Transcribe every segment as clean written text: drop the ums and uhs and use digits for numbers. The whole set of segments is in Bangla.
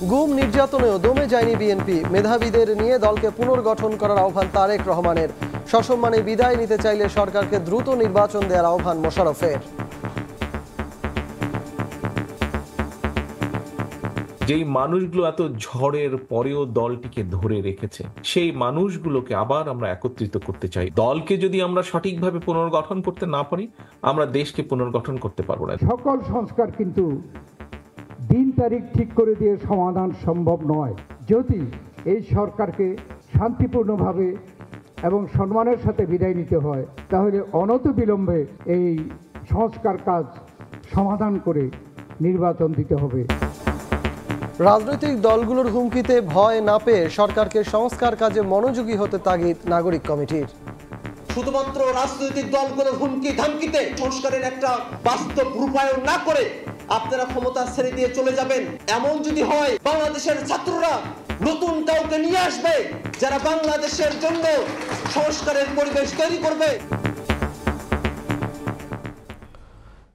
গুম নির্যাতনেও দমে যায়নি বিএনপি। মেধাবীদের নিয়ে দলকে পুনর্গঠন করার আহ্বান তারেক রহমানের। সসম্মানে বিদায় নিতে চাইলে সরকারকে দ্রুত নির্বাচন দেওয়ার আহ্বান মোশাররফের। যেই মানুষগুলো এত ঝড়ের পরেও দলটিকে ধরে রেখেছে, সেই মানুষগুলোকে আবার আমরা একত্রিত করতে চাই। দলকে যদি আমরা সঠিকভাবে পুনর্গঠন করতে না পারি, আমরা দেশকে পুনর্গঠন করতে পারবো না। সকল সংস্কার কিন্তু দিন তারিখ ঠিক করে দিয়ে সমাধান সম্ভব নয়। যদি এই সরকারকে শান্তিপূর্ণভাবে এবং সম্মানের সাথে বিদায় নিতে হয়, তাহলে অনতিবিলম্বে এই সংস্কার কাজ সমাধান করে নির্বাচন দিতে হবে। রাজনৈতিক দলগুলোর হুমকিতে ভয় না পেয়ে সরকারকে সংস্কার কাজে মনোযোগী হতে তাগিদ নাগরিক কমিটির। শুধুমাত্র রাজনৈতিক দলগুলোর হুমকি ধামকিতে সংস্কারের একটা বাস্তব রূপায়ণ না করে আপনারা ক্ষমতা ছেড়ে দিয়ে চলে যাবেন, এমন যদি হয় বাংলাদেশের ছাত্ররা নতুন কাউকে নিয়ে আসবে যারা বাংলাদেশের জন্য সংস্কারের পরিবেশ তৈরি করবে।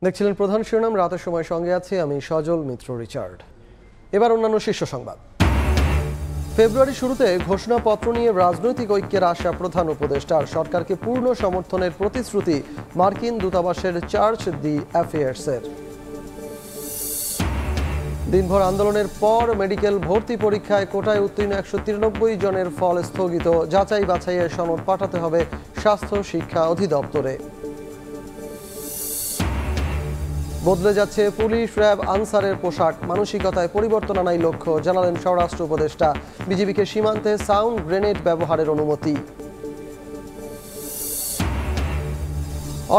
দেখছিলেন প্রধান শিরোনাম, রাতের সময় সঙ্গে আছি আমি সজল মিত্র রিচার্ড। এবার অন্যান্য শীর্ষ সংবাদ। ফেব্রুয়ারি শুরুতে ঘোষণাপত্র নিয়ে রাজনৈতিক ঐক্যের আশা প্রধান উপদেষ্টার। সরকারকে পূর্ণ সমর্থনের প্রতিশ্রুতি মার্কিন দূতাবাসের চার্জ দি অ্যাফেয়ার্সের। দিনভর আন্দোলনের পর মেডিকেল ভর্তি পরীক্ষায় কোটায় উত্তীর্ণ 193 জনের ফল স্থগিত। যাচাই বাছাইয়ের সনদ পাঠাতে হবে স্বাস্থ্য শিক্ষা অধিদপ্তরে। বদলে যাচ্ছে পুলিশ, র্যাব, আনসারের পোশাক। মানসিকতায় পরিবর্তন আনাই লক্ষ্য, জানালেন স্বরাষ্ট্র উপদেষ্টা। বিজিবিকে সীমান্তে সাউন্ড গ্রেনেড ব্যবহারের অনুমতি।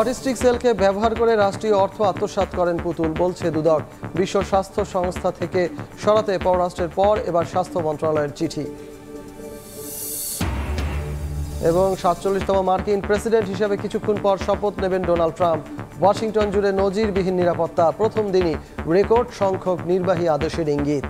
অটিস্টিক সেলকে ব্যবহার করে রাষ্ট্রীয় অর্থ আত্মসাৎ করেন পুতুল, বলছে দুদক। বিশ্ব স্বাস্থ্য সংস্থা থেকে সরাতে পররাষ্ট্রের পর এবার স্বাস্থ্য মন্ত্রণালয়ের চিঠি। এবং 47তম মার্কিন প্রেসিডেন্ট হিসেবে কিছুক্ষণ পর শপথ নেবেন ডোনাল্ড ট্রাম্প। ওয়াশিংটন জুড়ে নজিরবিহীন নিরাপত্তা, প্রথম দিনই রেকর্ড সংখ্যক নির্বাহী আদেশের ইঙ্গিত।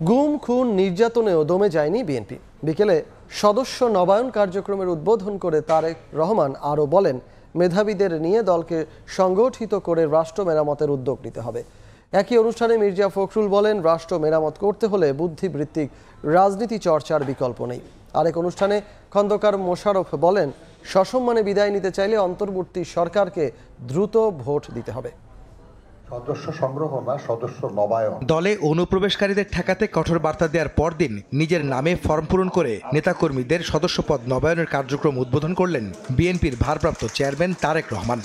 গুম, খুন, নির্যাতনেও দমে যায়নি বিএনপি। বিকেলে সদস্য নবায়ন কার্যক্রমের উদ্বোধন করে তারেক রহমান আরও বলেন, মেধাবীদের নিয়ে দলকে সংগঠিত করে রাষ্ট্র মেরামতের উদ্যোগ নিতে হবে। একই অনুষ্ঠানে মির্জা ফখরুল বলেন, রাষ্ট্র মেরামত করতে হলে বুদ্ধিবৃত্তিক রাজনীতি চর্চার বিকল্প নেই। আরেক অনুষ্ঠানে খন্দকার মোশাররফ বলেন, সসম্মানে বিদায় নিতে চাইলে অন্তর্বর্তী সরকারকে দ্রুত ভোট দিতে হবে। সদস্য সংগ্রহ না, সদস্য নবায়ন। দলে অনুপ্রবেশকারীদের ঠেকাতে কঠোর বার্তা দেওয়ার পরদিন নিজের নামে ফর্ম পূরণ করে নেতাকর্মীদের সদস্যপদ নবায়নের কার্যক্রম উদ্বোধন করলেন বিএনপির ভারপ্রাপ্ত চেয়ারম্যান তারেক রহমান।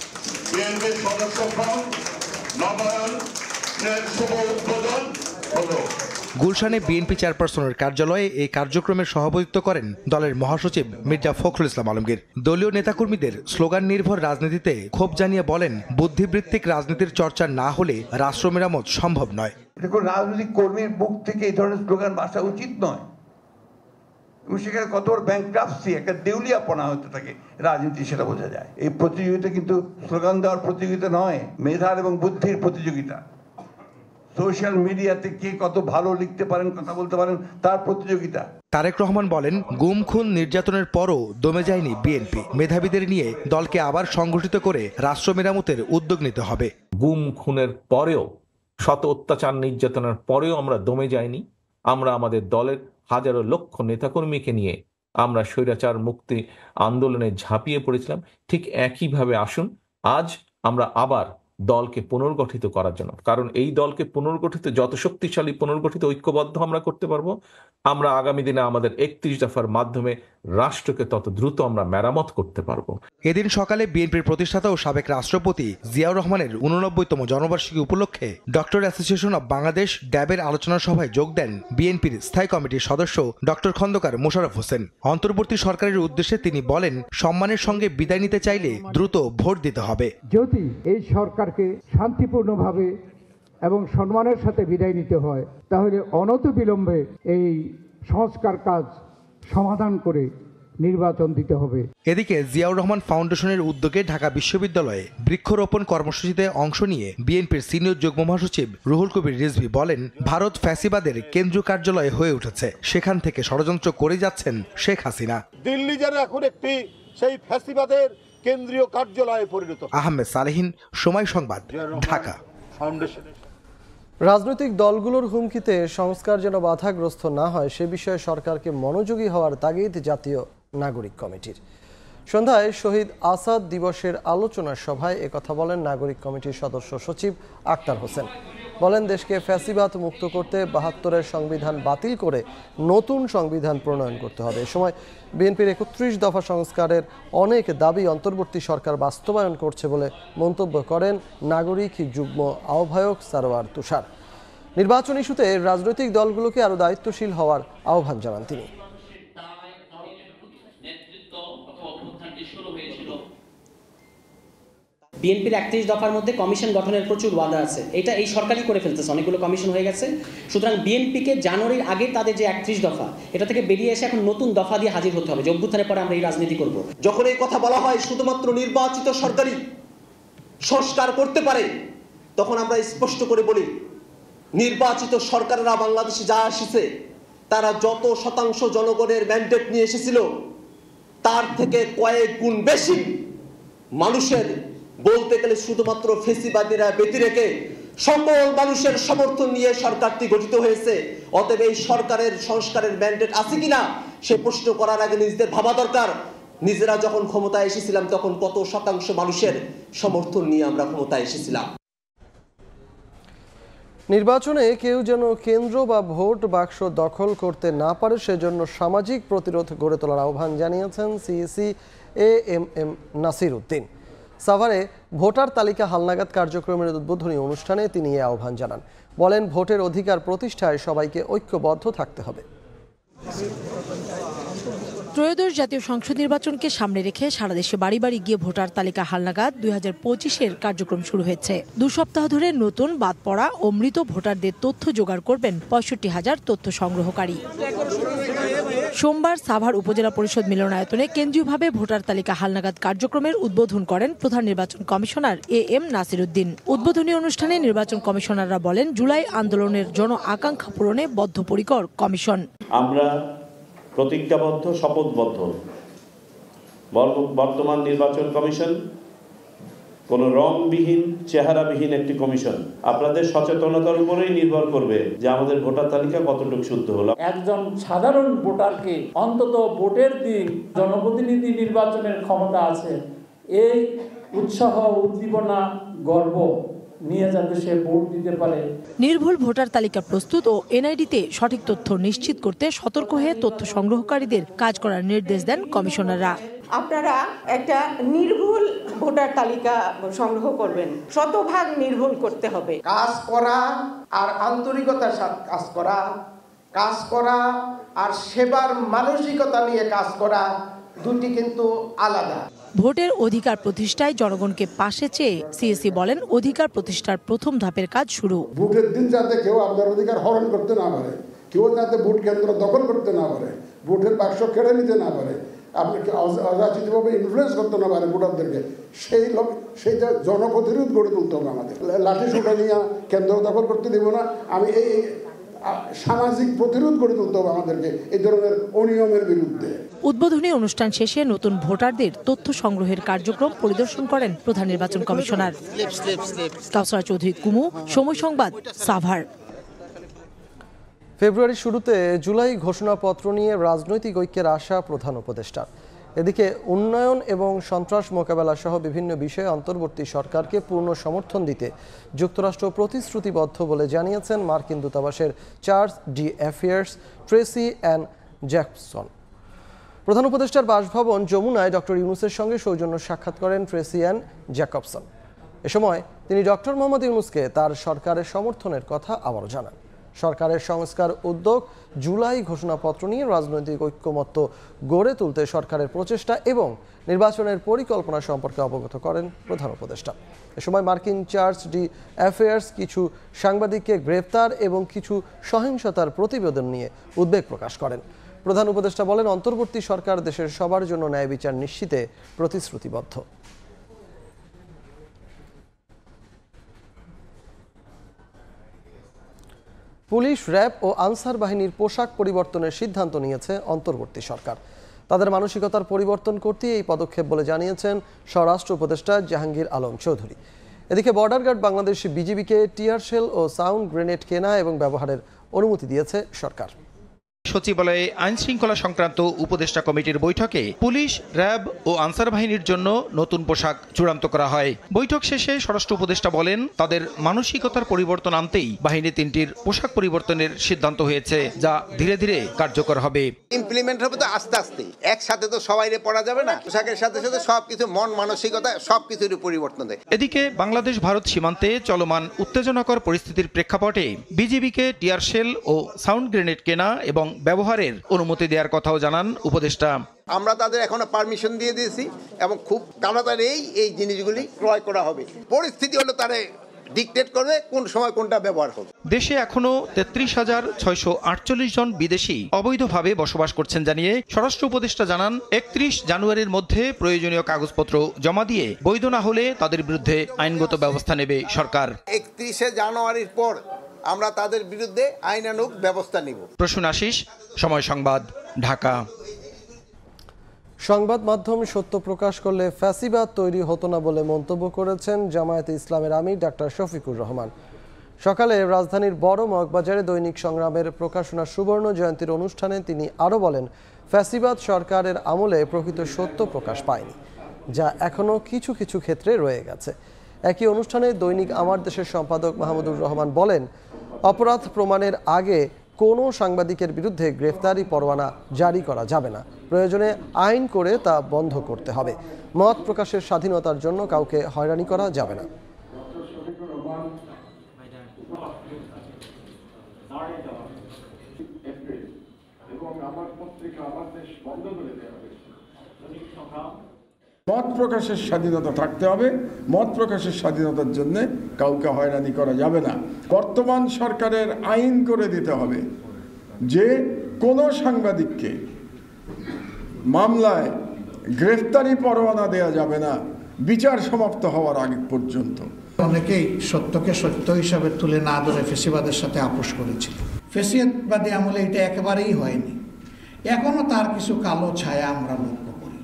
গুলশানে বিএনপি চেয়ারপারসনের কার্যালয়ে এই কার্যক্রমের সভাপতিত্ব করেন দলের মহাসচিব মির্জা ফখরুল ইসলাম আলমগীর। দলীয় নেতাকর্মীদের স্লোগান নির্ভর রাজনীতিতে ক্ষোভ জানিয়ে বলেন, বুদ্ধিবৃত্তিক রাজনীতির চর্চা না হলে রাষ্ট্র মেরামত সম্ভব নয়। দেখুন, রাজনৈতিক কর্মীর মুখ থেকে এই ধরনের স্লোগান আসা উচিত নয়, এবং সেখানে কত বড় ব্যাংক্রাপসি, একটা দেউলিয়াপনা হতে থাকে রাজনীতি, সেটা বোঝা যায়। এই প্রতিযোগিতা কিন্তু স্লোগান দেওয়ার প্রতিযোগিতা নয়, মেধার এবং বুদ্ধির প্রতিযোগিতা। সোশ্যাল মিডিয়াতে কে কত ভালো লিখতে পারেন, কথা বলতে পারেন, তার প্রতিযোগিতা। তারেক রহমান বলেন, গুম, খুন, নির্যাতনের পরও দমে যায়নি বিএনপি। মেধাবীদের নিয়ে দলকে আবার সংগঠিত করে রাষ্ট্র মেরামতের উদ্যোগ নিতে হবে। গুম, খুনের পরেও, শত অত্যাচার নির্যাতনের পরেও আমরা দমে যাইনি। আমরা আমাদের দলের হাজারো লক্ষ নেতাকর্মীকে নিয়ে আমরা স্বৈরাচার মুক্তি আন্দোলনে ঝাঁপিয়ে পড়েছিলাম। ঠিক একইভাবে আসুন আজ আমরা আবার দলকে পুনর্গঠিত করার জন্য, কারণ এই দলকে পুনর্গঠিত, যত শক্তিশালী পুনর্গঠিত ঐক্যবদ্ধ আমরা করতে পারবো, আমরা আগামী দিনে আমাদের 31 দফার মাধ্যমে রাষ্ট্রকে তত দ্রুত আমরা মেরামত করতে পারবো। এদিন সকালে বিএনপির প্রতিষ্ঠাতা ও সাবেক রাষ্ট্রপতি জিয়াউর রহমানের 89তম জন্মবার্ষিকী উপলক্ষে ডক্টর অ্যাসোসিয়েশন অব বাংলাদেশ ড্যাবের আলোচনা সভায় যোগ দেন বিএনপির স্থায়ী কমিটির সদস্য ডক্টর খন্দকার মোশাররফ হোসেন। অন্তর্বর্তী সরকারের উদ্দেশ্যে তিনি বলেন, সম্মানের সঙ্গে বিদায় নিতে চাইলে দ্রুত ভোট দিতে হবে। যদি এই সরকারকে শান্তিপূর্ণভাবে এবং সম্মানের সাথে বিদায় নিতে হয়, তাহলে অনতিবিলম্বে এই সংস্কার কাজ সমাধান করে নির্বাচন দিতে হবে। এদিকে জিয়াউর রহমান ফাউন্ডেশনের উদ্যোগে ঢাকা বিশ্ববিদ্যালয়ে বৃক্ষরোপণ কর্মসূচিতে অংশ নিয়ে বিএনপির সিনিয়র যুগ্ম মহাসচিব রুহুল কবির রিজভী বলেন, ভারত ফ্যাসিবাদের কেন্দ্রীয় কার্যালয় হয়ে উঠেছে, সেখান থেকে ষড়যন্ত্র করে যাচ্ছেন শেখ হাসিনা। দিল্লি যেন এখন একটি সেই ফ্যাসিবাদের কেন্দ্রীয় কার্যালয়ে পরিণত। আহমেদ সালেহীন, সময় সংবাদ, ঢাকা। রাজনৈতিক দলগুলোর হুমকিতে সংস্কার যেন বাধাগ্রস্ত না হয় সে বিষয়ে সরকারকে মনোযোগী হওয়ার তাগিদ জাতীয় নাগরিক কমিটির। সন্ধ্যায় শহীদ আসাদ দিবসের আলোচনা সভায় একথা বলেন নাগরিক কমিটির সদস্য সচিব আক্তার হোসেন। বলেন, দেশকে ফ্যাসিবাদ মুক্ত করতে ৭২-এর সংবিধান বাতিল করে নতুন সংবিধান প্রণয়ন করতে হবে। এ সময় বিএনপির ৩১ দফা সংস্কারের অনেক দাবি অন্তর্বর্তী সরকার বাস্তবায়ন করছে বলে মন্তব্য করেন নাগরিক যুগ্ম আহ্বায়ক সারোয়ার তুষার। নির্বাচন ইস্যুতে রাজনৈতিক দলগুলোকে আরও দায়িত্বশীল হওয়ার আহ্বান জানান তিনি। বিএনপির ৩১ দফার মধ্যে কমিশন গঠনের প্রচুর ওয়াদা আছে, এটা এই সরকারই করে ফেলতেছে, অনেকগুলো কমিশন হয়ে গেছে। সুতরাং বিএনপিকে জানুয়ারির আগে তাদের যে ৩১ দফা, এটা থেকে বেরিয়ে এসে এখন নতুন দফা দিয়ে হাজির হতে হবে যে অভ্যুত্থানের পরে আমরা এই রাজনীতি করব। যখন এই কথা বলা হয় শুধুমাত্র নির্বাচিত সরকারই সংস্কার করতে পারে, তখন আমরা স্পষ্ট করে বলি, নির্বাচিত সরকাররা বাংলাদেশে যা এসেছে তারা যত শতাংশ জনগণের ম্যান্ডেট নিয়ে এসেছিল তার থেকে কয়েক গুণ বেশি মানুষের, বলতে গেলে শুধুমাত্র ফেসিবাদীরা ব্যতি রেখে সকল মানুষের সমর্থন নিয়ে সরকারটি গঠিত হয়েছে। অতএব এই সরকারের সংস্কারের ম্যান্ডেট আছে কিনা সে প্রশ্ন করার আগে নিজেদের ভাবা দরকার, নিজেরা যখন ক্ষমতায় এসেছিলাম তখন কত শতাংশ মানুষের সমর্থন নিয়ে আমরা ক্ষমতায় এসেছিলাম। নির্বাচনে কেউ যেন কেন্দ্র বা ভোট বাক্স দখল করতে না পারে সেজন্য সামাজিক প্রতিরোধ গড়ে তোলার আহ্বান জানিয়েছেন সিইসি এএমএম নাসির উদ্দিন। সাভারে ভোটার তালিকা হালনাগাদ কার্যক্রমের উদ্বোধনী অনুষ্ঠানে তিনি এই আহ্বান জানান। বলেন, ভোটের অধিকার প্রতিষ্ঠায় সবাইকে ঐক্যবদ্ধ থাকতে হবে। ত্রয়োদশ জাতীয় সংসদ নির্বাচনকে সামনে রেখে সারা দেশে বাড়ি বাড়ি গিয়ে ভোটার তালিকা হালনাগাদ ২০২৫-এর কার্যক্রম শুরু হয়েছে। ২ সপ্তাহ ধরে নতুন, বাদ পড়া ও মৃত ভোটারদের তথ্য জোগাড় করবেন ৬৫,০০০ তথ্য সংগ্রহকারী। সোমবার সাভার উপজেলা পরিষদ মিলনায়তনে কেন্দ্রীয়ভাবে ভোটার তালিকা হালনাগাদ কার্যক্রমের উদ্বোধন করেন প্রধান নির্বাচন কমিশনার এএম নাসির উদ্দিন। উদ্বোধনী অনুষ্ঠানে নির্বাচন কমিশনাররা বলেন, জুলাই আন্দোলনের জন আকাঙ্ক্ষা পূরণে বদ্ধপরিকর কমিশন। আমরা প্রতিজ্ঞাবদ্ধ, শপথবদ্ধ। বর্তমান নির্বাচন কমিশন কোন রংবিহীন, চেহারাবিহীন একটি কমিশন। আপনাদের সচেতনতার উপরেই নির্ভর করবে যে আমাদের ভোটার তালিকা কতটুকু শুদ্ধ হলো। একজন সাধারণ ভোটারকে অন্তত ভোটের দিন জনপ্রতিনিধি নির্বাচনের ক্ষমতা আছে, এই উৎসাহ, উদ্দীপনা, গর্ব নিয়ে যাতে সে ভোট দিতে পারে। নির্ভুল ভোটার তালিকা প্রস্তুত ও এনআইডিতে সঠিক তথ্য নিশ্চিত করতে সতর্ক হয়ে তথ্য সংগ্রহকারীদের কাজ করার নির্দেশ দেন কমিশনাররা। আপনারা একটা নির্ভুল ভোটার তালিকা সংগ্রহ করবেন, শতভাগ নির্ভুল করতে হবে। কাজ করা আর আন্তরিকতার সাথে কাজ করা আর সেবার মানসিকতা নিয়ে কাজ করা দুটি কিন্তু আলাদা। ভোটের অধিকার প্রতিষ্ঠায় জনগণকে পাশে চেয়ে সিএসি বলেন, অধিকার প্রতিষ্ঠার প্রথম ধাপের কাজ শুরু। ভোটের দিন যাতে কেউ আপনার অধিকার হরণ করতে না পারে, কেউ যাতে ভোট কেন্দ্র দখল করতে না পারে, ভোটের বাক্স কেড়ে নিতে না পারে, আপনাকে অযাচিতভাবে ইনফ্লুয়েন্স করতে না পারে ভোটারদেরকে, সেই জনপ্রতিরোধ গড়ে তুলতে হবে আমাদের। লাঠি সোটা নিয়ে কেন্দ্র দখল করতে দেব না, আমি এই সামাজিক প্রতিরোধ গড়ে তুলতে হবে আমাদেরকে এই ধরনের অনিয়মের বিরুদ্ধে। উদ্বোধনী অনুষ্ঠান শেষে নতুন ভোটারদের তথ্য সংগ্রহের কার্যক্রম পরিদর্শন করেন প্রধান নির্বাচন কমিশনার। কাউসার চৌধুরী কুমু, সময় সংবাদ, সাভার। ফেব্রুয়ারির শুরুতে জুলাই ঘোষণাপত্র নিয়ে রাজনৈতিক ঐক্যের আশা প্রধান উপদেষ্টা। এদিকে উন্নয়ন এবং সন্ত্রাস মোকাবেলা সহ বিভিন্ন বিষয়ে অন্তর্বর্তী সরকারকে পূর্ণ সমর্থন দিতে যুক্তরাষ্ট্র প্রতিশ্রুতিবদ্ধ বলে জানিয়েছেন মার্কিন দূতাবাসের charge d' affaires Tracey Ann Jacobson. প্রধান উপদেষ্টার বাসভবন যমুনায় ডক্টর ইউনূসের সঙ্গে সৌজন্য সাক্ষাৎ করেন ট্রেসি অ্যান জ্যাকবসন। এ সময় তিনি ডক্টর মোহাম্মদ ইউনূসকে তার সরকারের সমর্থনের কথা আবারও জানান। সরকারের সংস্কার উদ্যোগ, জুলাই ঘোষণাপত্র নিয়ে রাজনৈতিক ঐক্যমত্য গড়ে তুলতে সরকারের প্রচেষ্টা এবং নির্বাচনের পরিকল্পনা সম্পর্কে অবগত করেন প্রধান উপদেষ্টা। এ সময় মার্কিন চার্জ ডি অ্যাফেয়ার্স কিছু সাংবাদিককে গ্রেপ্তার এবং কিছু সহিংসতার প্রতিবেদন নিয়ে উদ্বেগ প্রকাশ করেন। প্রধান উপদেষ্টা বলেন, অন্তর্বর্তী সরকার দেশের সবার জন্য ন্যায় বিচার নিশ্চিতে প্রতিশ্রুতিবদ্ধ। পুলিশ, র্যাব ও আনসার বাহিনীর পোশাক পরিবর্তনের সিদ্ধান্ত নিয়েছে অন্তর্বর্তী সরকার। তাদের মানসিকতার পরিবর্তন করতে এই পদক্ষেপ বলে জানিয়েছেন স্বরাষ্ট্র উপদেষ্টা জাহাঙ্গীর আলম চৌধুরী। এদিকে বর্ডার গার্ড বাংলাদেশ বিজিবিকে টিয়ার শেল ও সাউন্ড গ্রেনেড কেনা এবং ব্যবহারের অনুমতি দিয়েছে সরকার। সচিবালয়ে আইন শৃঙ্খলা সংক্রান্ত উপদেষ্টা কমিটির বৈঠকে পুলিশ, র্যাব ও আনসার বাহিনীর জন্য নতুন পোশাক চূড়ান্ত করা হয়। বৈঠক শেষে স্বরাষ্ট্র উপদেষ্টা বলেন, তাদের মানসিকতার পরিবর্তন আনতেই বাহিনী তিনটির পোশাক পরিবর্তনের সিদ্ধান্ত হয়েছে, যা ধীরে ধীরে কার্যকর হবে। ইমপ্লিমেন্ট হবে তো আস্তে আস্তে, একসাথে তো সবাইরে পড়া যাবে না। পোশাকের সাথে সাথে সবকিছু, মন মানসিকতা সবকিছুর পরিবর্তন দেয়। এদিকে বাংলাদেশ ভারত সীমান্তে চলমান উত্তেজনাকর পরিস্থিতির প্রেক্ষাপটে বিজিবিকে টিয়ার শেল ও সাউন্ড গ্রেনেড কেনা এবং ব্যবহারের অনুমতি দেওয়ার কথাও জানান উপদেষ্টা। আমরা তাদের এখনো পারমিশন দিয়ে দিয়েছি এবং খুব তাড়াতাড়ি এই জিনিসগুলি ক্রয় করা হবে। পরিস্থিতি হলো তারা ডিকটেট করবে কোন সময় কোনটা ব্যবহার হবে। দেশে এখনো ৩৩,৬৪৮ জন বিদেশি অবৈধভাবে বসবাস করছেন জানিয়ে স্বরাষ্ট্র উপদেষ্টা জানান, ৩১ জানুয়ারির মধ্যে প্রয়োজনীয় কাগজপত্র জমা দিয়ে বৈধ না হলে তাদের বিরুদ্ধে আইনগত ব্যবস্থা নেবে সরকার। ৩১ জানুয়ারির পর আমরা তাদের বিরুদ্ধে আইনানুগ ব্যবস্থা নিব। প্রসূন আশিস, সময় সংবাদ, ঢাকা। সংবাদ মাধ্যম সত্য প্রকাশ করলে ফ্যাসিবাদ তৈরি হতো না বলে মন্তব্য করেছেন জামায়াতে ইসলামের আমির ডাক্তার শফিকুর রহমান। সকালে রাজধানীর বড় মগবাজারে দৈনিক সংগ্রামের প্রকাশনা সুবর্ণ জয়ন্তীর অনুষ্ঠানে তিনি আরও বলেন, ফ্যাসিবাদ সরকারের আমলে প্রকৃত সত্য প্রকাশ পায়নি, যা এখনও কিছু কিছু ক্ষেত্রে রয়ে গেছে। একই অনুষ্ঠানে দৈনিক আমার দেশের সম্পাদক মাহমুদুর রহমান বলেন, অপরাধ প্রমাণের আগে কোনো সাংবাদিকের বিরুদ্ধে গ্রেফতারি পরোয়ানা জারি করা যাবে না। প্রয়োজনে আইন করে তা বন্ধ করতে হবে। মত প্রকাশের স্বাধীনতার জন্য কাউকে হয়রানি করা যাবে না। মত প্রকাশের স্বাধীনতা থাকতে হবে। মত প্রকাশের স্বাধীনতার জন্য কাউকে হয়রানি করা যাবে না। বর্তমান সরকারের আইন করে দিতে হবে যে কোনো সাংবাদিককে মামলায় গ্রেফতারি পরোয়ানা দেওয়া যাবে না বিচার সমাপ্ত হওয়ার আগে পর্যন্ত। অনেকেই সত্যকে সত্য হিসাবে তুলে না ধরে ফেসিবাদের সাথে আপোষ করেছিল। ফেসিবাদী আমলে এটা একেবারেই হয়নি। এখনও তার কিছু কালো ছায়া আমরা লক্ষ্য করি।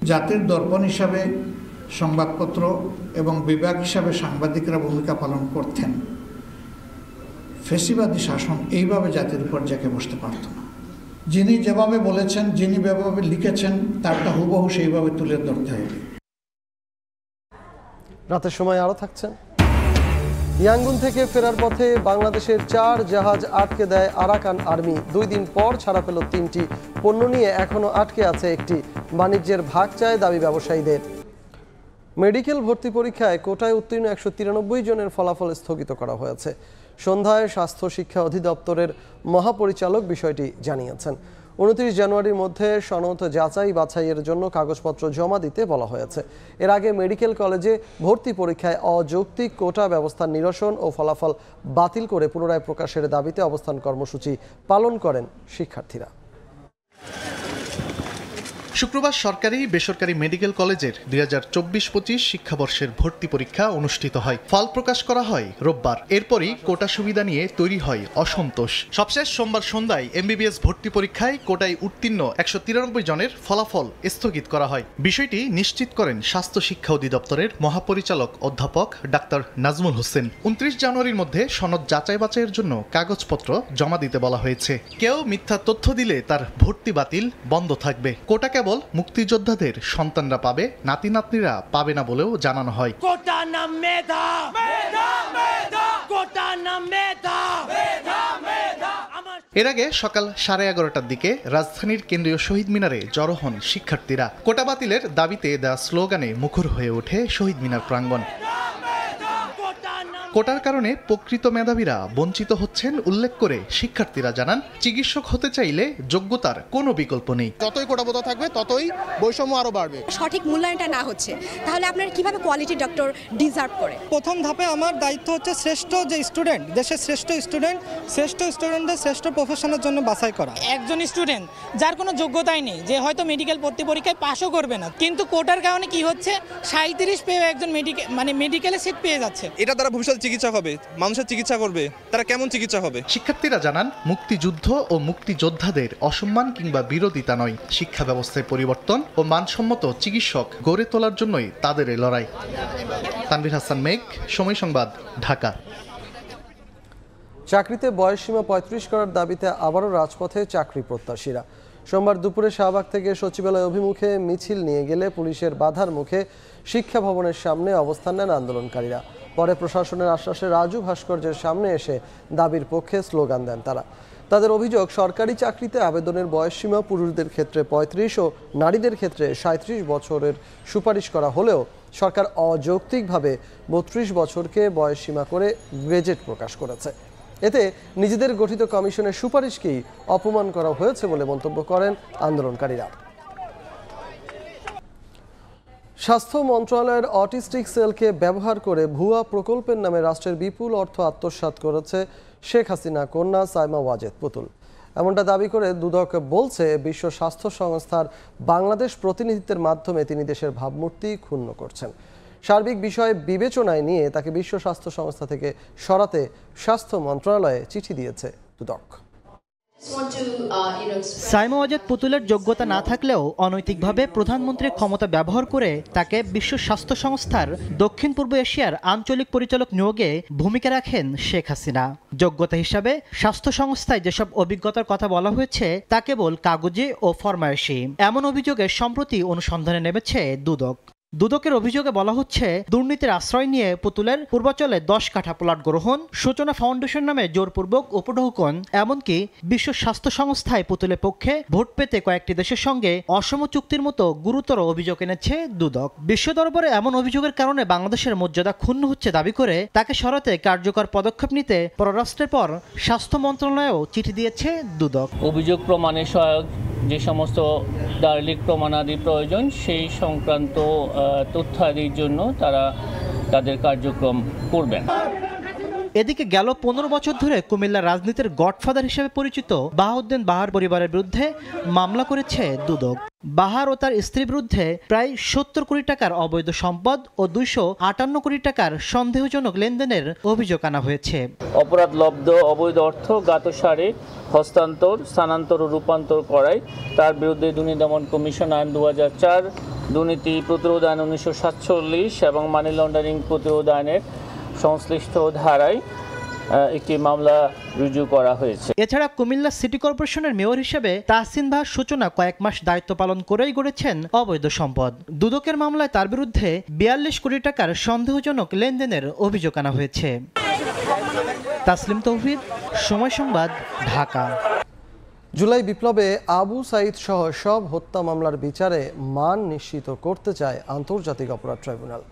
জাতির দর্পণ হিসাবে সংবাদপত্র এবং বিভাগ হিসাবে সাংবাদিকরা ভূমিকা পালন করতেন। ফেসিবাদী শাসন এইভাবে জাতির উপর জেঁকে বসতে পারত না। যিনি যেভাবে বলেছেন, যিনি যেভাবে লিখেছেন, তারটা হুবহু সেইভাবে তুলে ধরতে হবে। রাতের সময় আরও থাকছেন, ইয়াঙ্গুন থেকে ফেরার পথে বাংলাদেশের 4 জাহাজ আটকে দেয় আরাকান আর্মি। 2 দিন পর ছাড়া পেল 3টি পণ্য নিয়ে এখনও আটকে আছে একটি। বাণিজ্যের ভাগ চায় দাবি ব্যবসায়ীদের। মেডিকেল ভর্তি পরীক্ষায় কোটায় উত্তীর্ণ 193 জনের ফলাফল স্থগিত করা হয়েছে। সন্ধ্যায় স্বাস্থ্য শিক্ষা অধিদপ্তরের মহাপরিচালক বিষয়টি জানিয়েছেন। 29 জানুয়ারির মধ্যে সনদ যাচাই বাছাইয়ের জন্য কাগজপত্র জমা দিতে বলা হয়েছে। এর আগে মেডিকেল কলেজে ভর্তি পরীক্ষায় অযৌক্তিক কোটা ব্যবস্থার নিরসন ও ফলাফল বাতিল করে পুনরায় প্রকাশের দাবিতে অবস্থান কর্মসূচি পালন করেন শিক্ষার্থীরা। শুক্রবার সরকারি বেসরকারি মেডিকেল কলেজের 2024-25 শিক্ষাবর্ষের ভর্তি পরীক্ষা অনুষ্ঠিত হয়। ফল প্রকাশ করা হয় রোববার। এরপরই কোটা সুবিধা নিয়ে তৈরি হয় অসন্তোষ। সবশেষ সোমবার সন্ধ্যায় এমবিবিএস ভর্তি পরীক্ষায় কোটায় উত্তীর্ণ 193 জনের ফলাফল স্থগিত করা হয়। বিষয়টি নিশ্চিত করেন স্বাস্থ্য শিক্ষা অধিদপ্তরের মহাপরিচালক অধ্যাপক ডাক্তার নাজমুল হোসেন। 29 জানুয়ারির মধ্যে সনদ যাচাই বাছাইয়ের জন্য কাগজপত্র জমা দিতে বলা হয়েছে। কেউ মিথ্যা তথ্য দিলে তার ভর্তি বাতিল বন্ধ থাকবে। কোটা কেবল মুক্তিযোদ্ধাদের সন্তানরা পাবে, নাতি নাতনিরা পাবে না বলেও জানানো হয়। এর আগে সকাল 11:30টার দিকে রাজধানীর কেন্দ্রীয় শহীদ মিনারে জড়ো হন শিক্ষার্থীরা। কোটা বাতিলের দাবিতে দেওয়া স্লোগানে মুখর হয়ে ওঠে শহীদ মিনার প্রাঙ্গণ। কোটার কারণে প্রকৃত মেধাবীরা বঞ্চিত হচ্ছেন উল্লেখ করে শিক্ষার্থীরা জানান, চিকিৎসক হতে চাইলে যোগ্যতার কোনো বিকল্প নেই। যতই কোটাবদ্ধ থাকবে ততই বৈষম্য আরো বাড়বে। সঠিক মূল্যায়নটা না হচ্ছে, তাহলে আপনারা কিভাবে কোয়ালিটি ডক্টর ডিজার্ভ করে? প্রথম ধাপে আমার দায়িত্ব হচ্ছে শ্রেষ্ঠ যে স্টুডেন্ট, দেশের শ্রেষ্ঠ স্টুডেন্টদের শ্রেষ্ঠ প্রফেশনের জন্য বাছাই করা। একজন স্টুডেন্ট যার কোনো যোগ্যতাই নেই, যে হয়তো মেডিকেল ভর্তি পরীক্ষায় পাশও করবে না, কিন্তু কোটার কারণে কি হচ্ছে 37 পেয়ে একজন মেডিকেলে সিট পেয়ে যাচ্ছে। এটা দ্বারা ভবিষ্যতে চিকিৎসা হবে, মানুষের চিকিৎসা করবে, তারা কেমন চিকিৎসা হবে? শিক্ষার্থীরা জানান, মুক্তিযুদ্ধ ও মুক্তিযোদ্ধাদের অসম্মান কিংবা বিরোধিতা নয়, শিক্ষা ব্যবস্থায় পরিবর্তন ও মানসম্মত চিকিৎসক গড়ে তোলার জন্যই তাদের এই লড়াই। তানভীর হাসান মেঘ, সময় সংবাদ, ঢাকা। চাকরিতে বয়সসীমা 35 করার দাবিতে আবারও রাজপথে চাকরি প্রত্যাশীরা। সোমবার দুপুরে শাহবাগ থেকে সচিবালয় অভিমুখে মিছিল নিয়ে গেলে পুলিশের বাধার মুখে শিক্ষা ভবনের সামনে অবস্থান নেন আন্দোলনকারীরা। পরে প্রশাসনের আশ্বাসে রাজু ভাস্কর্যের সামনে এসে দাবির পক্ষে স্লোগান দেন তারা। তাদের অভিযোগ, সরকারি চাকরিতে আবেদনের বয়সসীমা পুরুষদের ক্ষেত্রে 35 ও নারীদের ক্ষেত্রে 37 বছরের সুপারিশ করা হলেও সরকার অযৌক্তিকভাবে 32 বছরকে বয়সসীমা করে গেজেট প্রকাশ করেছে। এতে নিজেদের গঠিত কমিশনের সুপারিশকেই অপমান করা হয়েছে বলে মন্তব্য করেন আন্দোলনকারীরা। স্বাস্থ্য মন্ত্রণালয়ের অটিস্টিক সেলকে ব্যবহার করে ভুয়া প্রকল্পের নামে রাষ্ট্রের বিপুল অর্থ আত্মসাৎ করেছে শেখ হাসিনা কন্যা সাইমা ওয়াজেদ পুতুল। এমনটা দাবি করে দুদক বলছে, বিশ্ব স্বাস্থ্য সংস্থার বাংলাদেশ প্রতিনিধিত্বের মাধ্যমে তিনি দেশের ভাবমূর্তি ক্ষুণ্ণ করছেন। সার্বিক বিষয় বিবেচনায় নিয়ে তাকে বিশ্ব স্বাস্থ্য সংস্থা থেকে সরাতে স্বাস্থ্য মন্ত্রণালয়ে চিঠি দিয়েছে দুদক। সাইমা ওয়াজেদ পুতুলের যোগ্যতা না থাকলেও অনৈতিকভাবে প্রধানমন্ত্রীর ক্ষমতা ব্যবহার করে তাকে বিশ্ব স্বাস্থ্য সংস্থার দক্ষিণ পূর্ব এশিয়ার আঞ্চলিক পরিচালক নিয়োগে ভূমিকা রাখেন শেখ হাসিনা। যোগ্যতা হিসাবে স্বাস্থ্য সংস্থায় যেসব অভিজ্ঞতার কথা বলা হয়েছে তা কেবল কাগজে ও ফরমায়েশি। এমন অভিযোগে সম্প্রতি অনুসন্ধানে নেমেছে দুদক। দুদকের অভিযোগে বলা হচ্ছে, দুর্নীতির আশ্রয় নিয়ে পুতুলের পূর্বাচলে 10 কাঠা প্লট গ্রহণ, সূচনা ফাউন্ডেশন নামে জোরপূর্বক উপঢৌকন, এমনকি বিশ্ব স্বাস্থ্য সংস্থায় পুতুলের পক্ষে ভোট পেতে কয়েকটি দেশের সঙ্গে অসম চুক্তির মতো গুরুতর অভিযোগ এনেছে দুদক। বিশ্ব দরবারে এমন অভিযোগের কারণে বাংলাদেশের মর্যাদা ক্ষুণ্ণ হচ্ছে দাবি করে তাকে সরাতে কার্যকর পদক্ষেপ নিতে পররাষ্ট্রের পর স্বাস্থ্য মন্ত্রণালয়েও চিঠি দিয়েছে দুদক। অভিযোগ প্রমাণে সহায়ক যে সমস্ত দালিলিক প্রমাণাদি প্রয়োজন সেই সংক্রান্ত তথ্যাদির জন্য তারা তাদের কার্যক্রম করবেন। এদিকে গেল 15 বছর ধরে কুমিল্লার রাজনীতির গডফাদার হিসেবে পরিচিত বাহাউদ্দিন বাহার পরিবারের বিরুদ্ধে মামলা করেছে দুদক। বাহার ও তার স্ত্রীর বিরুদ্ধে প্রায় 70 কোটি টাকার অবৈধ সম্পদ ও 258 কোটি টাকার সন্দেহজনক লেনদেনের অভিযোগ আনা হয়েছে। অপরাধ লব্ধ অবৈধ অর্থ জ্ঞাতসারে হস্তান্তর, স্থানান্তর ও রূপান্তর করায় তার বিরুদ্ধে দুর্নীতি দমন কমিশন আইন 2004, দুর্নীতি প্রতিরোধ আইন 1947 এবং মানি লন্ডারিং প্রতিরোধ আইনের সংশ্লিষ্ট ধারায় একটি মামলা রুজু করা হয়েছে। এছাড়া কুমিল্লা সিটি কর্পোরেশনের মেয়র হিসেবে তাহসিন বাহার সূচনা কয়েক মাস দায়িত্ব পালন করেই গড়েছেন অবৈধ সম্পদ। দুদকের মামলায় তার বিরুদ্ধে 42 কোটি টাকার সন্দেহজনক লেনদেনের অভিযোগ আনা হয়েছে। তাসলিম তৌহিদ, সময় সংবাদ, ঢাকা। জুলাই বিপ্লবে আবু সাঈদ সহ সব হত্যা মামলার বিচারে মান নিশ্চিত করতে চায় আন্তর্জাতিক অপরাধ ট্রাইব্যুনাল।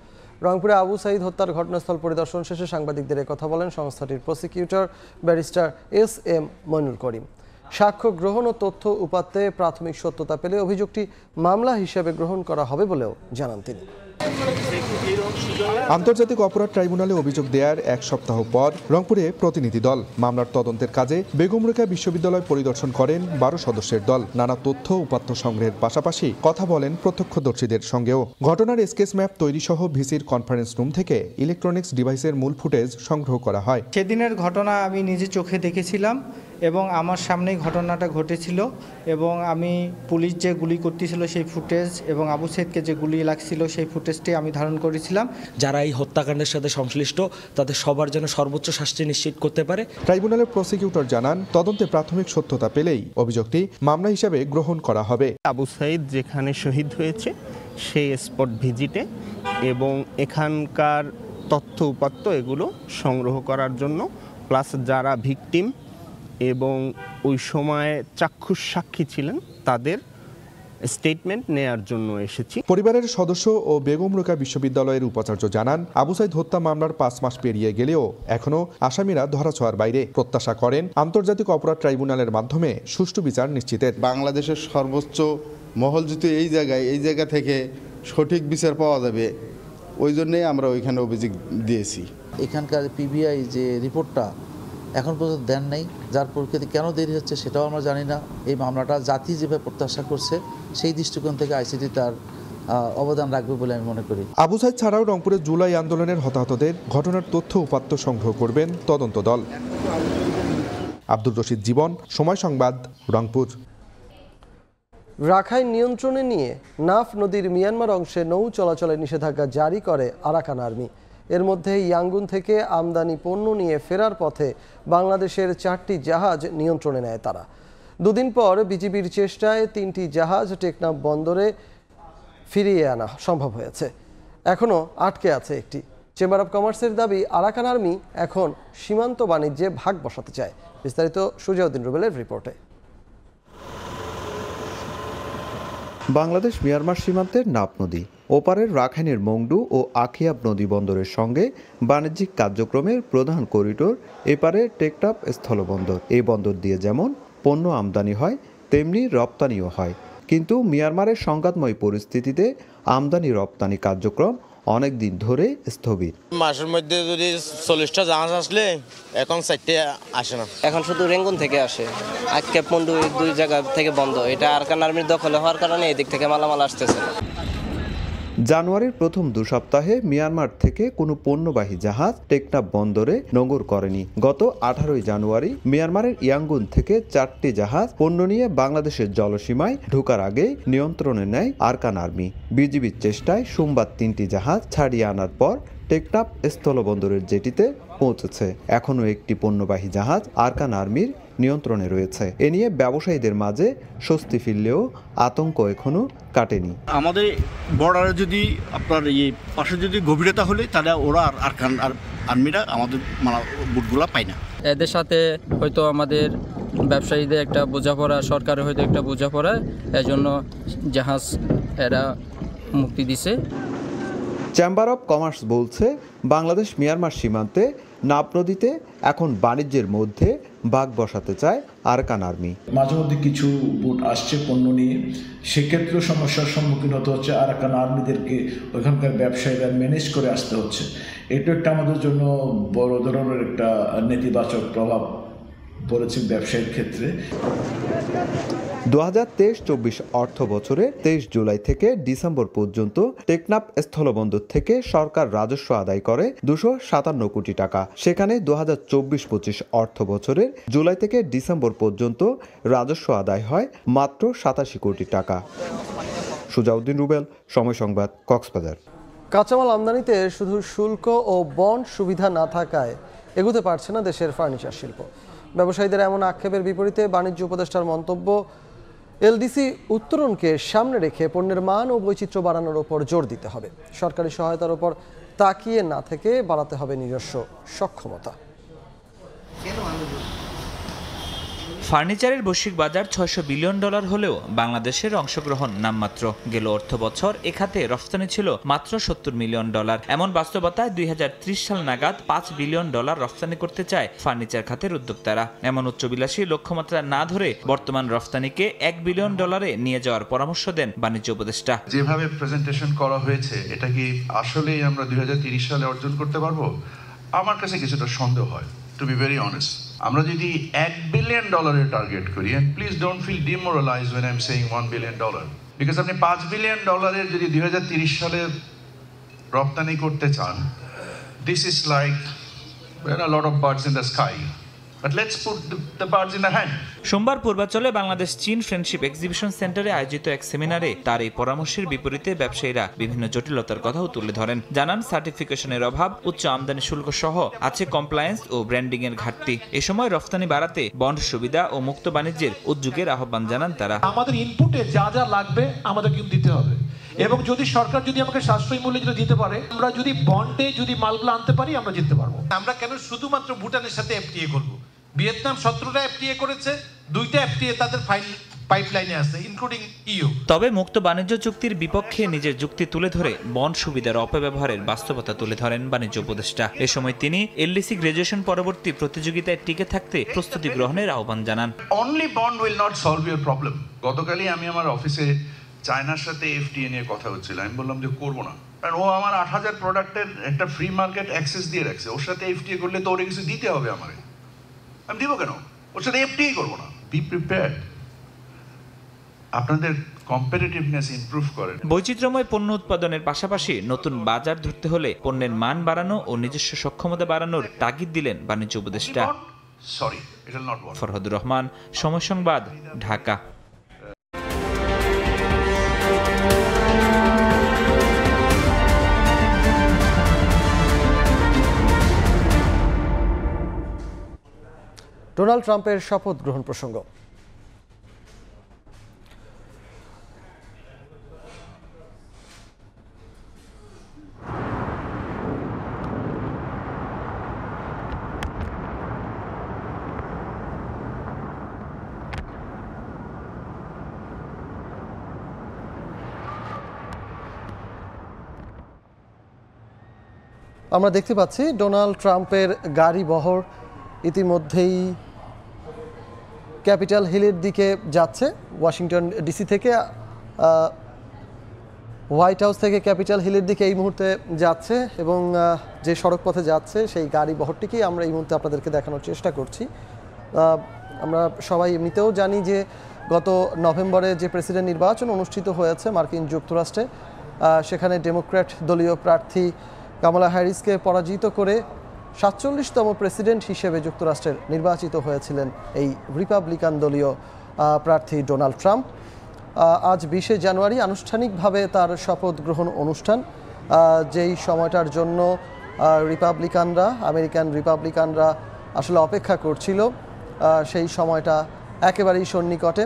রংপুরে আবু সাঈদ হত্যার ঘটনাস্থল পরিদর্শন শেষে সাংবাদিকদের কথা বলেন সংস্থাটির প্রসিকিউটর ব্যারিস্টার SM মইনুল করিম। সাক্ষ্য গ্রহণ ও তথ্য উপাত্তে প্রাথমিক সত্যতা পেলে অভিযোগটি মামলা হিসেবে গ্রহণ করা হবে বলেও জানান তিনি। আন্তর্জাতিক অপরাধ ট্রাইব্যুনালে অভিযোগ দেওয়ার এক সপ্তাহ পর রংপুরে প্রতিনিধি দল মামলার তদন্তের কাজে বেগম রোকেয়া বিশ্ববিদ্যালয় পরিদর্শন করেন 12 সদস্যের দল। নানা তথ্য উপাত্ত সংগ্রহের পাশাপাশি কথা বলেন প্রত্যক্ষদর্শীদের সঙ্গেও। ঘটনার স্কেচ ম্যাপ তৈরি সহ ভিসির কনফারেন্স রুম থেকে ইলেকট্রনিক্স ডিভাইসের মূল ফুটেজ সংগ্রহ করা হয়। সেদিনের ঘটনা আমি নিজে চোখে দেখেছিলাম এবং আমার সামনেই ঘটনাটা ঘটেছিল এবং আমি পুলিশ যে গুলি করতেছিল সেই ফুটেজ এবং আবু সাঈদকে যে গুলি লাগছিল সেই ফুটেজটি আমি ধারণ করেছিলাম। যারা এই হত্যাকাণ্ডের সাথে সংশ্লিষ্ট তাদের সবার যেন সর্বোচ্চ শাস্তি নিশ্চিত করতে পারে। ট্রাইব্যুনালের প্রসিকিউটর জানান, তদন্তে প্রাথমিক সত্যতা পেলেই অভিযোগটি মামলা হিসেবে গ্রহণ করা হবে। আবু সাঈদ যেখানে শহীদ হয়েছে সেই স্পট ভিজিটে এবং এখানকার তথ্য উপাত্ত এগুলো সংগ্রহ করার জন্য, প্লাস যারা ভিকটিম এবং ওই সময়ে চাক্ষুষ সাক্ষী ছিলেন তাদের স্টেটমেন্ট নেয়ার জন্য এসেছি। পরিবারের সদস্য ও বেগম রোকেয়া বিশ্ববিদ্যালয়ের উপাচার্য জানান, আবু সাইদ হত্যা মামলার 5 মাস পেরিয়ে গেলেও এখনো আসামিরা ধরাছোঁয়ার বাইরে। প্রত্যাশা করেন আন্তর্জাতিক অপরাধ ট্রাইব্যুনালের মাধ্যমে সুষ্ঠু বিচার নিশ্চিতের। বাংলাদেশের সর্বোচ্চ মহল যদি এই জায়গা থেকে সঠিক বিচার পাওয়া যাবে, ওই জন্যই আমরা ওইখানে অভিযোগ দিয়েছি। এখানকার পিবিআই যে রিপোর্টটা এখন পর্যন্ত দেন নাই, যার পরিপ্রেক্ষিতে কেন দেরি হচ্ছে সেটাও আমরা জানি না। এই মামলাটা জাতি যেভাবে প্রত্যাশা করছে সেই দৃষ্টিকোণ থেকে আইসিটি তার অবদান রাখবে বলে আমি মনে করি। আবু সাইদ ছাড়াও রংপুরে জুলাই আন্দোলনের হতাহতদের ঘটনার তথ্য উপাত্ত সংগ্রহ করবেন তদন্ত দল। আব্দুর রশিদ জীবন, সময় সংবাদ, রংপুর। রাখাইন নিয়ন্ত্রণে নিয়ে নাফ নদীর মিয়ানমার অংশে নৌ চলাচলের নিষেধাজ্ঞা জারি করে আরাকান আর্মি। এর মধ্যে ইয়াঙ্গুন থেকে আমদানি পণ্য নিয়ে ফেরার পথে বাংলাদেশের 4টি জাহাজ নিয়ন্ত্রণে নেয় তারা। দুদিন পর বিজিবির চেষ্টায় 3টি জাহাজ টেকনাফ বন্দরে ফিরিয়ে আনা সম্ভব হয়েছে। এখনও আটকে আছে একটি। চেম্বার অব কমার্সের দাবি, আরাকান আর্মি এখন সীমান্ত বাণিজ্যে ভাগ বসাতে চায়। বিস্তারিত সুজাউদ্দিন রুবেলের রিপোর্টে। বাংলাদেশ মিয়ানমার সীমান্তের নাফ নদী, ওপারের রাখাইনের মংডু ও আখিয়াব নদী বন্দরের সঙ্গে বাণিজ্যিক কার্যক্রমের প্রধান করিডোর এপারে টেকনাফ স্থলবন্দর। এই বন্দর দিয়ে যেমন পণ্য আমদানি হয়, তেমনি রপ্তানিও হয়। কিন্তু মিয়ানমারের সংঘাতময় পরিস্থিতিতে আমদানি রপ্তানি কার্যক্রম অনেক দিন ধরে স্থবির। মাসের মধ্যে যদি 40টা জাহাজ আসলে এখন 4টে আসে না। এখন শুধু রেঙ্গুন থেকে আসে, আজকে পন্ডু 2 জায়গা থেকে বন্ধ। এটা আরাকান আর্মির দখলে হওয়ার কারণে এদিক থেকে মালামাল আসতেছে না। জানুয়ারির প্রথম 2 সপ্তাহে মিয়ানমার থেকে কোনো পণ্যবাহী জাহাজ টেকনাফ বন্দরে নোঙর করেনি। গত 18 জানুয়ারি মিয়ানমারের ইয়াঙ্গুন থেকে 4টি জাহাজ পণ্য নিয়ে বাংলাদেশের জলসীমায় ঢোকার আগে নিয়ন্ত্রণে নেয় আরাকান আর্মি। বিজিবির চেষ্টায় সোমবার 3টি জাহাজ ছাড়িয়ে আনার পর টেকনাফ স্থলবন্দরের জেটিতে পৌঁছেছে। এখনও একটি পণ্যবাহী জাহাজ আরাকান আর্মির নিয়ন্ত্রণে রয়েছে। এ নিয়ে ব্যবসায়ীদের মাঝে স্বস্তি ফিরলেও আতঙ্ক এখনো কাটেনি। আমাদের বর্ডারে যদি আপনার পাশে যদি গভীরতা হলে তাহলে ওরা আরাকান আর্মিরা আমাদের বুটগুলা পায় না। এদের সাথে হয়তো আমাদের ব্যবসায়ীদের একটা বোঝাপড়া, সরকারের হয়তো একটা বোঝাপড়া, এজন্য জাহাজ এরা মুক্তি দিছে। চেম্বার অব কমার্স বলছে, বাংলাদেশ মিয়ানমার সীমান্তে নাফ নদীতে এখন বাণিজ্যের মধ্যে ভাগ বসাতে চায় আরাকান আর্মি। মাঝে মধ্যে কিছু বুট আসছে পণ্য নিয়ে, সেক্ষেত্রেও সমস্যার সম্মুখীন হতে হচ্ছে আরাকান আর্মিদেরকে। ওইখানকার ব্যবসায়ীরা ম্যানেজ করে আসতে হচ্ছে। এটা একটা আমাদের জন্য বড় ধরনের একটা নেতিবাচক প্রভাব পড়েছে ব্যবসায়ীর ক্ষেত্রে। 2023-24 অর্থ বছরে 23 জুলাই থেকে ডিসেম্বর পর্যন্ত টেকনাফ স্থলবন্দর থেকে সরকার রাজস্ব আদায় করে 257 কোটি টাকা। সেখানে 2024-25 অর্থ বছরের জুলাই থেকে ডিসেম্বর পর্যন্ত রাজস্ব আদায় হয় মাত্র 87 কোটি টাকা। সুজাউদ্দিন রুবেল, সময় সংবাদ, কক্সবাজার। কাঁচামাল আমদানিতে শুধু শুল্ক ও বন্ড সুবিধা না থাকায় এগোতে পারছে না দেশের ফার্নিচার শিল্প। ব্যবসায়ীদের এমন আক্ষেপের বিপরীতে বাণিজ্য উপদেষ্টার মন্তব্য, এলডিসি উত্তরণকে সামনে রেখে পণ্যের মান ও বৈচিত্র্য বাড়ানোর ওপর জোর দিতে হবে। সরকারি সহায়তার ওপর তাকিয়ে না থেকে বাড়াতে হবে নিজস্ব সক্ষমতা। ফার্নিচারের বৈশ্বিক বাজার $600 বিলিয়ন হলেও বাংলাদেশের অংশগ্রহণ নামমাত্র। গেল অর্থ বছর এ খাতে রফতানি ছিল মাত্র $70 মিলিয়ন। এমন বাস্তবতায় 2030 সাল নাগাদ $5 বিলিয়ন রফতানি করতে চায় ফার্নিচার খাতের উদ্যোক্তারা। এমন উচ্চবিলাসী লক্ষ্যমাত্রা না ধরে বর্তমান রফতানিকে $1 বিলিয়ন নিয়ে যাওয়ার পরামর্শ দেন বাণিজ্য উপদেষ্টা। যেভাবে প্রেজেন্টেশন করা হয়েছে, এটা কি আসলেই আমরা 2030 সালে অর্জন করতে পারবো? আমার কাছে কিছুটা সন্দেহ হয়, টু বি ভেরি অনেস্ট। আমরা যদি $1 বিলিয়ন টার্গেট করি, and please don't feel demoralized when I'm saying $1 billion, because আপনি $5 বিলিয়ন যদি 2030 সালে রপ্তানি করতে চান, this is like a lot of birds in the sky, but let's put the birds in the hand. সোমবার পূর্বাঞ্চলে বাংলাদেশ চীন ফ্রেন্ডশিপ এক্সিবিশন সেন্টারে আয়োজিত এক সেমিনারে তার এই পরামর্শের বিপরীতে ব্যবসায়ীরা বিভিন্ন জটিলতার কথাও তুলে ধরেন। জানান, সার্টিফিকেশনের অভাব, উচ্চ আমদানি শুল্ক সহ আছে কমপ্লায়েন্স ও ব্র্যান্ডিং এর ঘাটতি। এ সময় রফতানি বাড়াতে বন্ড সুবিধা ও মুক্ত বাণিজ্যের উদ্যোগের আহ্বান জানান তারা। আমাদের ইনপুটে যা যা লাগবে আমাদের কিন্তু দিতে হবে, এবং যদি সরকার যদি আমাকে সাশ্রয়ী মূল্যে যদি দিতে পারে, আমরা যদি বন্ডে যদি মালগুলো আনতে পারি, আমরা জিততে পারবো। আমরা কেন শুধুমাত্র ভুটানের সাথে এফটিএ করব? ভিয়েতনাম 17টা এফটিএ করেছে, 2টা এফটিএ তাদের ফাইল পাইপলাইনে আছে, ইনক্লুডিং ইউ। তবে মুক্ত বাণিজ্য চুক্তির বিপক্ষে নিজের যুক্তি তুলে ধরে বন্ড সুবিধার অপব্যবহারের বাস্তবতা তুলে ধরেন বাণিজ্য উপদেষ্টা। এ সময় তিনি এলডিসি গ্রাজুয়েশন পরবর্তী প্রতিযোগিতায় টিকে থাকতে প্রস্তুতি গ্রহণের আহ্বান জানান। Only bond will not solve your problem. গতকালই আমি আমার অফিসে চায়নার সাথে এফটিএ নিয়ে কথা হচ্ছিল, আমি বললাম যে করবো না, কারণ ও আমার 8,000 প্রোডাক্টের একটা ফ্রি মার্কেট অ্যাক্সেস দিয়ে রাখছে। ওর সাথে এফটিএ করলে তো ওরে কিছু দিতে হবে আমাকে, আমি দিব কেন? ওর সাথে এফটিএ করবো না। বি প্রিপেয়ার্ড, আপনাদের কম্পিটিটিভনেস ইমপ্রুভ করেন। বৈচিত্র্যময় পণ্য উৎপাদনের পাশাপাশি নতুন বাজার ধরতে হলে পণ্যের মান বাড়ানো ও নিজস্ব সক্ষমতা বাড়ানোর তাগিদ দিলেন বাণিজ্য উপদেষ্টা। ফরহাদুর রহমান, সময় সংবাদ, ঢাকা। ডোনাল্ড ট্রাম্পের শপথ গ্রহণ প্রসঙ্গ। আমরা দেখতে পাচ্ছি ডোনাল্ড ট্রাম্পের গাড়ি বহর ইতিমধ্যেই ক্যাপিটাল হিলের দিকে যাচ্ছে। ওয়াশিংটন ডিসি থেকে হোয়াইট হাউস থেকে ক্যাপিটাল হিলের দিকে এই মুহূর্তে যাচ্ছে এবং যে সড়ক পথে যাচ্ছে সেই গাড়ি বহরটিকেই আমরা এই মুহূর্তে আপনাদেরকে দেখানোর চেষ্টা করছি। আমরা সবাই এমনিতেও জানি যে গত নভেম্বরে যে প্রেসিডেন্ট নির্বাচন অনুষ্ঠিত হয়েছে মার্কিন যুক্তরাষ্ট্রে, সেখানে ডেমোক্র্যাট দলীয় প্রার্থী কামালা হ্যারিসকে পরাজিত করে 47তম প্রেসিডেন্ট হিসেবে যুক্তরাষ্ট্রের নির্বাচিত হয়েছিলেন এই রিপাবলিকান দলীয় প্রার্থী ডোনাল্ড ট্রাম্প। আজ 20শে জানুয়ারি আনুষ্ঠানিকভাবে তার শপথ গ্রহণ অনুষ্ঠান, যেই সময়টার জন্য আমেরিকান রিপাবলিকানরা আসলে অপেক্ষা করছিল, সেই সময়টা একেবারেই সন্নিকটে।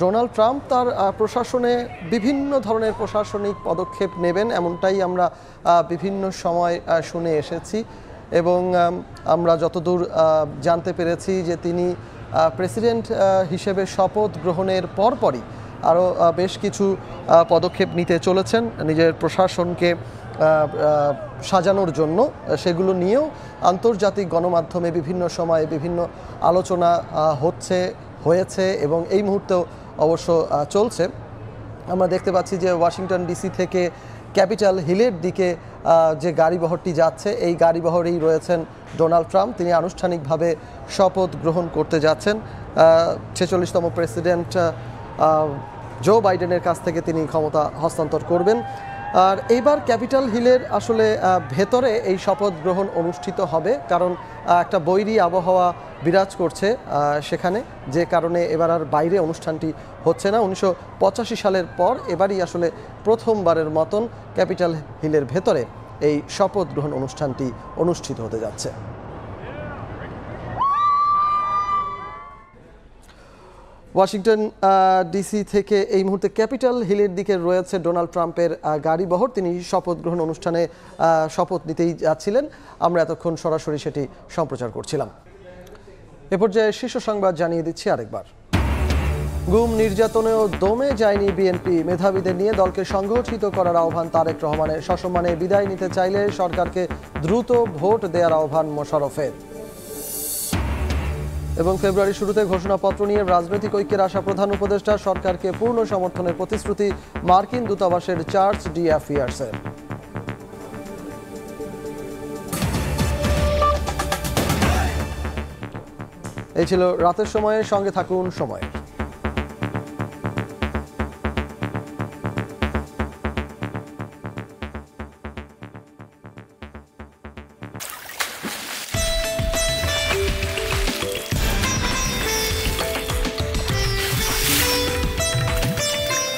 ডোনাল্ড ট্রাম্প তার প্রশাসনে বিভিন্ন ধরনের প্রশাসনিক পদক্ষেপ নেবেন, এমনটাই আমরা বিভিন্ন সময় শুনে এসেছি এবং আমরা যতদূর জানতে পেরেছি যে তিনি প্রেসিডেন্ট হিসেবে শপথ গ্রহণের পরপরই আরও বেশ কিছু পদক্ষেপ নিতে চলেছেন নিজের প্রশাসনকে সাজানোর জন্য। সেগুলো নিয়েও আন্তর্জাতিক গণমাধ্যমে বিভিন্ন সময়ে বিভিন্ন আলোচনা হয়েছে এবং এই মুহূর্তেও অবশ্য চলছে। আমরা দেখতে পাচ্ছি যে ওয়াশিংটন ডিসি থেকে ক্যাপিটাল হিলের দিকে যে গাড়িবহরটি যাচ্ছে, এই গাড়িবহরেই রয়েছেন ডোনাল্ড ট্রাম্প। তিনি আনুষ্ঠানিকভাবে শপথ গ্রহণ করতে যাচ্ছেন। 46তম প্রেসিডেন্ট জো বাইডেনের কাছ থেকে তিনি ক্ষমতা হস্তান্তর করবেন। আর এইবার ক্যাপিটাল হিলের আসলে ভেতরে এই শপথ গ্রহণ অনুষ্ঠিত হবে, কারণ একটা বৈরী আবহাওয়া বিরাজ করছে সেখানে, যে কারণে এবার আর বাইরে অনুষ্ঠানটি হচ্ছে না। 1985 সালের পর এবারই আসলে প্রথমবারের মতন ক্যাপিটাল হিলের ভেতরে এই শপথ গ্রহণ অনুষ্ঠানটি অনুষ্ঠিত হতে যাচ্ছে। ওয়াশিংটন ডিসি থেকে এই মুহূর্তে ক্যাপিটাল হিলের দিকে রয়েছে ডোনাল্ড ট্রাম্পের গাড়িবহর। তিনি শপথ গ্রহণ অনুষ্ঠানে শপথ নিতেই যাচ্ছিলেন। আমরা এতক্ষণ সরাসরি সেটি সম্প্রচার করছিলাম। এ পর্যায়ে শীর্ষ সংবাদ জানিয়ে দিচ্ছি আরেকবার। গুম নির্যাতনেও দমে যায়নি বিএনপি, মেধাবীদের নিয়ে দলকে সংগঠিত করার আহ্বান তারেক রহমানের। সসম্মানে বিদায় নিতে চাইলে সরকারকে দ্রুত ভোট দেওয়ার আহ্বান মোশাররফের। এবং ফেব্রুয়ারি শুরুতে ঘোষণাপত্র নিয়ে রাজনৈতিক ঐক্যের আশা প্রধান উপদেষ্টা, সরকারকে পূর্ণ সমর্থনের প্রতিশ্রুতি মার্কিন দূতাবাসের চার্জ ডি অ্যাফেয়ার্সের। এই ছিল রাতের সময়ের সঙ্গে থাকুন সময়।